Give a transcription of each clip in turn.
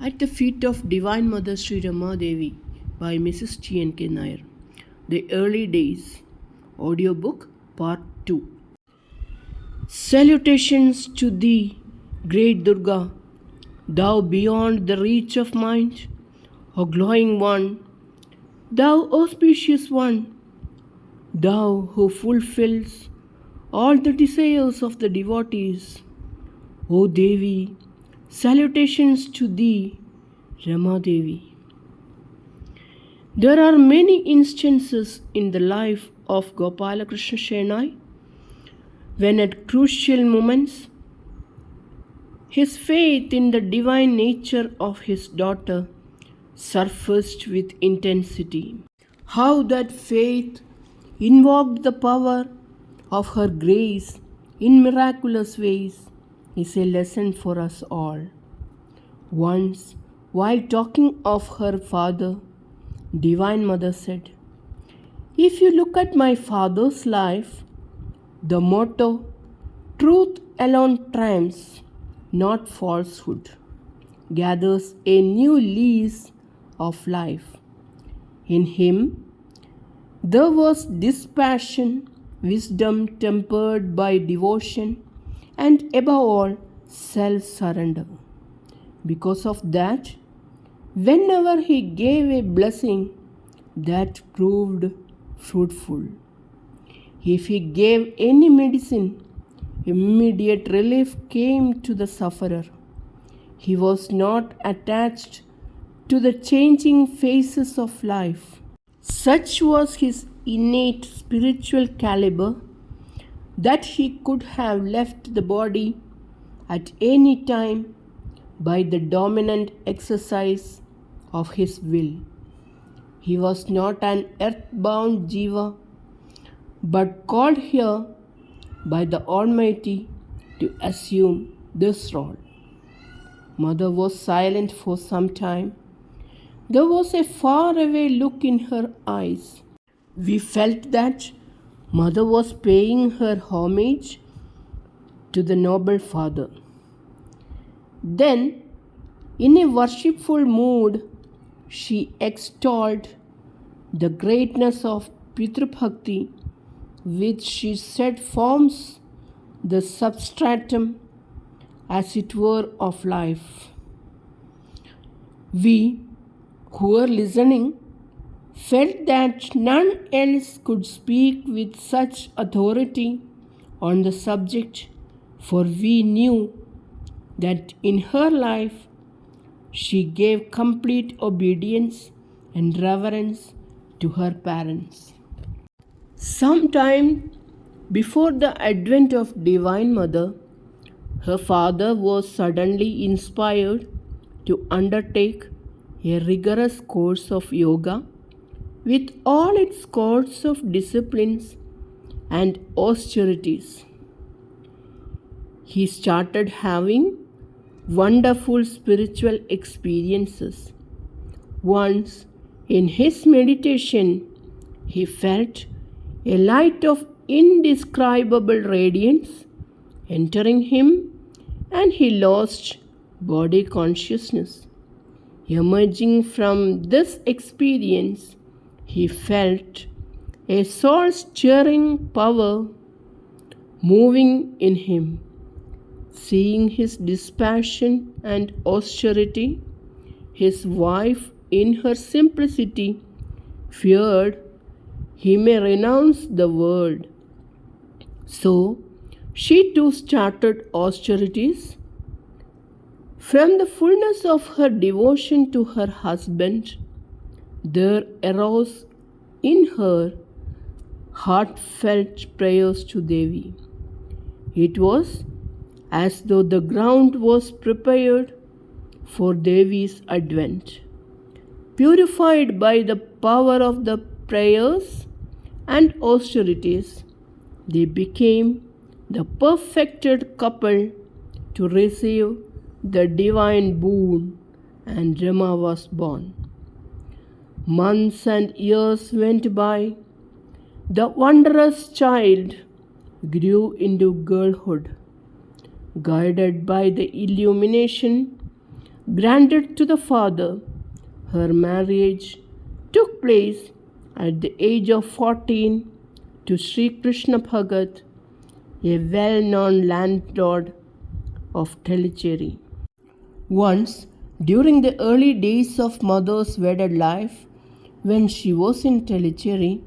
At the Feet of Divine Mother Sree Rama Devi by Mrs. T.N.K Nair. The Early Days. Audiobook Part 2. Salutations to thee, great Durga, thou beyond the reach of mind, O glowing one, thou auspicious one, thou who fulfills all the desires of the devotees. O Devi, salutations to thee, Rama Devi. There are many instances in the life of Gopala Krishna Shennai when at crucial moments his faith in the divine nature of his daughter surfaced with intensity. How that faith invoked the power of her grace in miraculous ways is a lesson for us all. Once, while talking of her father, Divine Mother said, "If you look at my father's life, the motto, truth alone triumphs, not falsehood, gathers a new lease of life. In him, there was dispassion, wisdom tempered by devotion, and above all, self-surrender. Because of that, whenever he gave a blessing, that proved fruitful. If he gave any medicine, immediate relief came to the sufferer. He was not attached to the changing phases of life. Such was his innate spiritual caliber that he could have left the body at any time by the dominant exercise of his will. He was not an earthbound jiva, but called here by the Almighty to assume this role." Mother was silent for some time. There was a faraway look in her eyes. We felt that Mother was paying her homage to the noble father. Then, in a worshipful mood, she extolled the greatness of Pitru Bhakti, which she said forms the substratum, as it were, of life. We, who were listening, felt that none else could speak with such authority on the subject, for we knew that in her life she gave complete obedience and reverence to her parents. Sometime before the advent of Divine Mother, her father was suddenly inspired to undertake a rigorous course of yoga with all its course of disciplines and austerities. He started having wonderful spiritual experiences. Once, in his meditation, he felt a light of indescribable radiance entering him, and he lost body consciousness. Emerging from this experience, he felt a soul-stirring power moving in him. Seeing his dispassion and austerity, his wife, in her simplicity, feared he may renounce the world. So, she too started austerities. From the fullness of her devotion to her husband, there arose in her heartfelt prayers to Devi. It was as though the ground was prepared for Devi's advent. Purified by the power of the prayers and austerities, they became the perfected couple to receive the divine boon, and Rama was born. Months and years went by. The wondrous child grew into girlhood. Guided by the illumination granted to the father. Her marriage took place at the age of 14 to Sri Krishna Bhagat, a well-known landlord of Tellicherry. Once, during the early days of mother's wedded life, when she was in Tellicherry,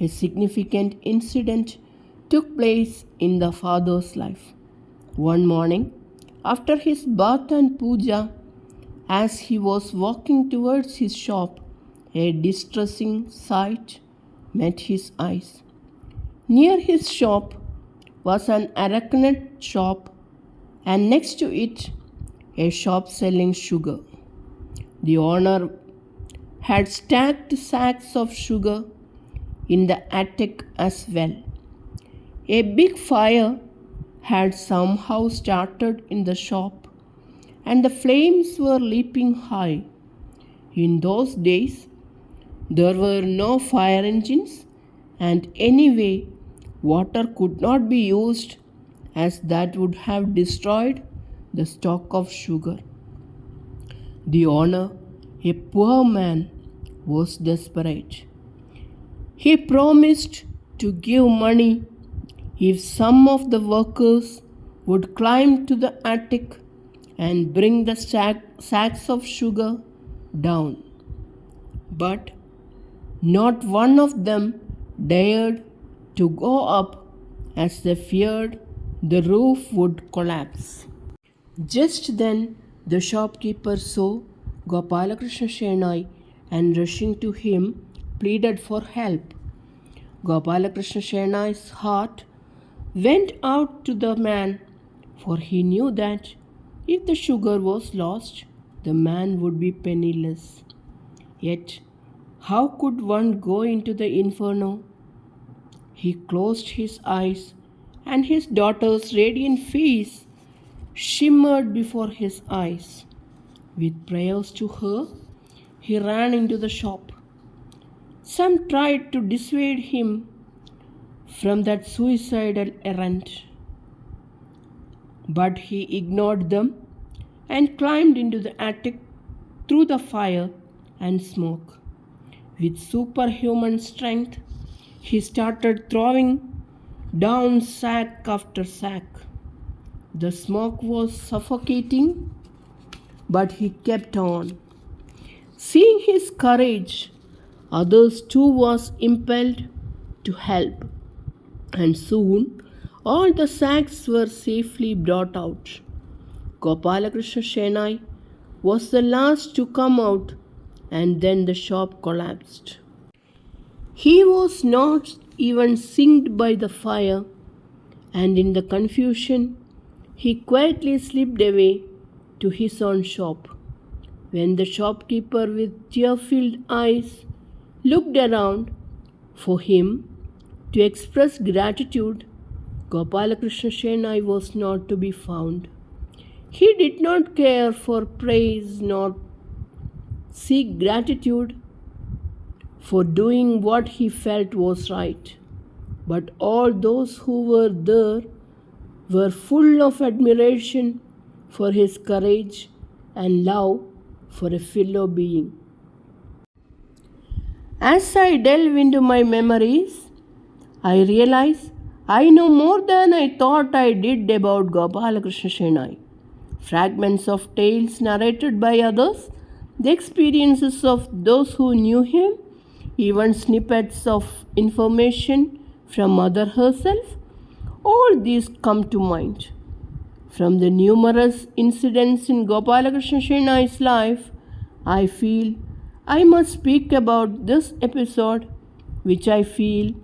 a significant incident took place in the father's life. One morning, after his bath and puja, as he was walking towards his shop, a distressing sight met his eyes. Near his shop was an arachid shop, and next to it, a shop selling sugar. The owner had stacked sacks of sugar in the attic as well. A big fire had somehow started in the shop, and the flames were leaping high. In those days, there were no fire engines, and anyway, water could not be used as that would have destroyed the stock of sugar. The owner, a poor man, was desperate. He promised to give money if some of the workers would climb to the attic and bring the sacks of sugar down. But not one of them dared to go up as they feared the roof would collapse. Just then the shopkeeper saw Gopalakrishna Shenoy and rushing to him pleaded for help. Gopalakrishna Shenoy's heart went out to the man, for he knew that if the sugar was lost, the man would be penniless. Yet, how could one go into the inferno? He closed his eyes, and his daughter's radiant face shimmered before his eyes. With prayers to her, he ran into the shop. Some tried to dissuade him from that suicidal errand, but he ignored them and climbed into the attic through the fire and smoke. With superhuman strength, he started throwing down sack after sack. The smoke was suffocating, but he kept on. Seeing his courage, others too was impelled to help, and soon all the sacks were safely brought out. Gopalakrishna Shenoy was the last to come out, and then the shop collapsed. He was not even singed by the fire, and in the confusion, he quietly slipped away to his own shop. When the shopkeeper with tear-filled eyes looked around for him to express gratitude, Gopalakrishna Shenoy was not to be found. He did not care for praise nor seek gratitude for doing what he felt was right. But all those who were there were full of admiration for his courage and love for a fellow being. As I delve into my memories, I realize I know more than I thought I did about Gopalakrishna Shenoy. Fragments of tales narrated by others, the experiences of those who knew him, even snippets of information from Mother herself, all these come to mind. From the numerous incidents in Gopalakrishna Shenoy's life, I feel I must speak about this episode, which I feel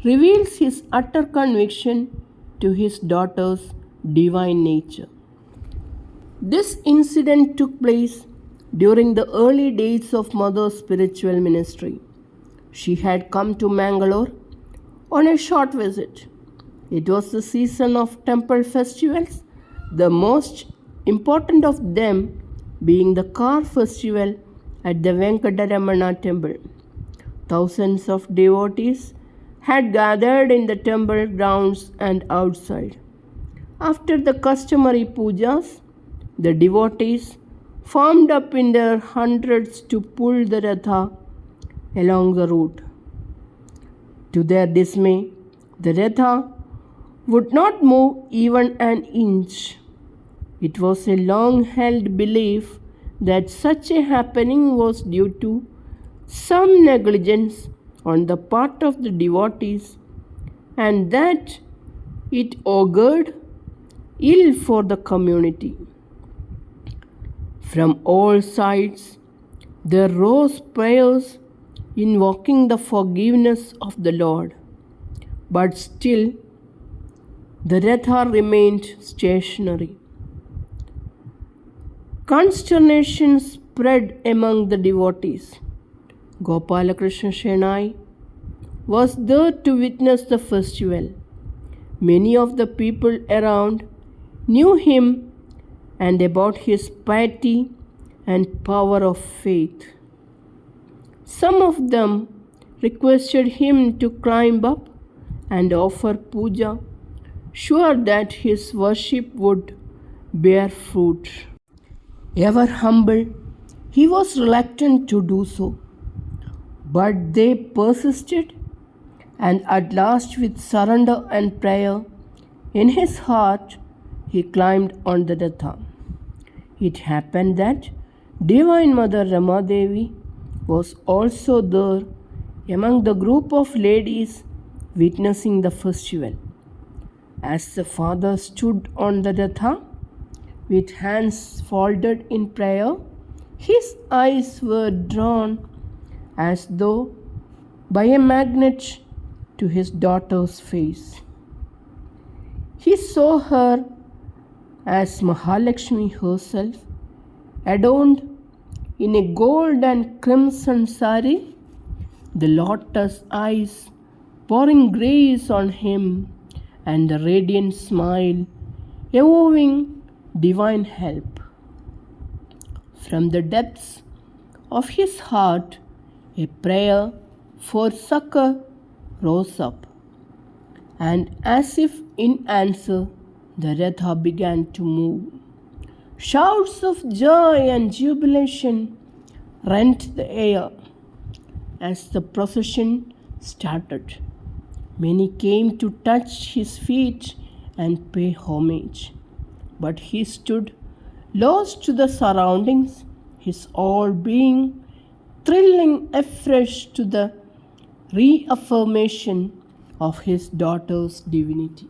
reveals his utter conviction to his daughter's divine nature. This incident took place during the early days of Mother's spiritual ministry. She had come to Mangalore on a short visit. It was the season of temple festivals, the most important of them being the car festival at the Venkataramana temple. Thousands of devotees had gathered in the temple grounds and outside. After the customary pujas, the devotees formed up in their hundreds to pull the Ratha along the route. To their dismay, the Ratha would not move even an inch. It was a long-held belief that such a happening was due to some negligence on the part of the devotees, and that it augured ill for the community. From all sides there rose prayers invoking the forgiveness of the Lord, but still the Ratha remained stationary. Consternation spread among the devotees. Gopalakrishna Shenai was there to witness the festival. Many of the people around knew him and about his piety and power of faith. Some of them requested him to climb up and offer puja, sure that his worship would bear fruit. Ever humble, he was reluctant to do so, but they persisted, and at last, with surrender and prayer in his heart, he climbed on the Ratha. It happened that Divine Mother Rama Devi was also there among the group of ladies witnessing the festival. As the father stood on the Ratha, with hands folded in prayer, his eyes were drawn as though by a magnet to his daughter's face. He saw her as Mahalakshmi herself, adorned in a gold and crimson sari, the lotus eyes pouring grace on him, and the radiant smile evoking divine help. From the depths of his heart, a prayer for succor rose up, and as if in answer, the Ratha began to move. Shouts of joy and jubilation rent the air as the procession started. Many came to touch his feet and pay homage, but he stood lost to the surroundings, his all being thrilling afresh to the reaffirmation of his daughter's divinity.